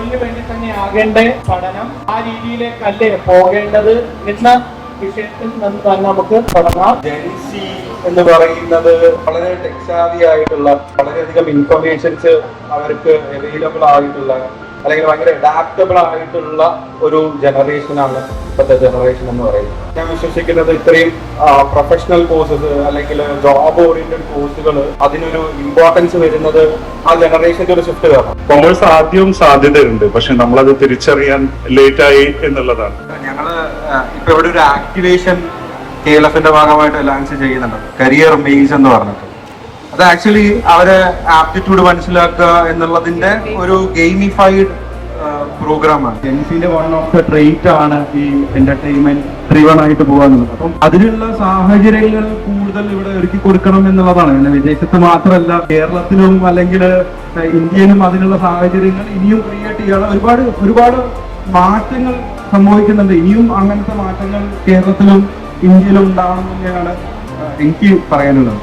തൊഴിലിന് വേണ്ടി തന്നെ ആകേണ്ട പഠനം ആ രീതിയിലേക്കല്ലേ പോകേണ്ടത് എന്ന വിഷയത്തിൽ നിന്ന് തന്നെ നമുക്ക് തുടങ്ങാം. ജെൻസി എന്ന് പറയുന്നത് വളരെ ടെക്സാവിയായിട്ടുള്ള, വളരെയധികം ഇൻഫർമേഷൻസ് അവർക്ക് അവൈലബിൾ ആയിട്ടുള്ള, അല്ലെങ്കിൽ ഭയങ്കര അഡാപ്റ്റബിൾ ആയിട്ടുള്ള ഒരു ജനറേഷനാണ് ഇപ്പോഴത്തെ ജനറേഷൻ എന്ന് പറയുന്നത്. ഞാൻ വിശ്വസിക്കുന്നത് ഇത്രയും പ്രൊഫഷണൽ കോഴ്സസ് അല്ലെങ്കിൽ ജോബ് ഓറിയന്റഡ് കോഴ്സുകൾ അതിനൊരു ഇമ്പോർട്ടൻസ് വരുന്നത് ആ ജനറേഷന്റെ ഒരു ഷിഫ്റ്റ് കാരണം. കൊമേഴ്സ് ആദ്യവും സാധ്യതയുണ്ട്, പക്ഷെ നമ്മളത് തിരിച്ചറിയാൻ ലേറ്റ് ആയി എന്നുള്ളതാണ്. ഞങ്ങള് ഇപ്പൊ ഇവിടെ ഒരു ആക്ടിവേഷൻ KLF-ന്റെ ഭാഗമായിട്ട് ലോഞ്ച് ചെയ്യുന്നുണ്ട്, കരിയർ മെയ്സ് എന്ന് പറഞ്ഞിട്ട്. അത് ആക്ച്വലി അവരെ ആപ്റ്റിറ്റ്യൂഡ് മനസ്സിലാക്കുക എന്നുള്ളതിന്റെ ഒരു ഗെയിമിഫൈഡ് പ്രോഗ്രാമാണ്. ജെൻസിന്റെ വൺ ഓഫ് ദ ട്രെയ്റ്റ് ആണ് ഈ എന്റർടൈൻമെന്റ് ഡ്രിവൺ ആയിട്ട് പോകാന്നുള്ളത്. അപ്പം അതിനുള്ള സാഹചര്യങ്ങൾ കൂടുതൽ ഇവിടെ ഒരുക്കി കൊടുക്കണം എന്നുള്ളതാണ്. പിന്നെ വിദേശത്ത് മാത്രമല്ല, കേരളത്തിലും അല്ലെങ്കിൽ ഇന്ത്യയിലും അതിനുള്ള സാഹചര്യങ്ങൾ ഇനിയും ക്രിയേറ്റ് ചെയ്യണം. ഒരുപാട് മാറ്റങ്ങൾ സംഭവിക്കുന്നുണ്ട്. ഇനിയും അങ്ങനത്തെ മാറ്റങ്ങൾ കേരളത്തിലും ഇന്ത്യയിലും ഉണ്ടാവണം തന്നെയാണ് എനിക്ക് പറയാനുള്ളത്.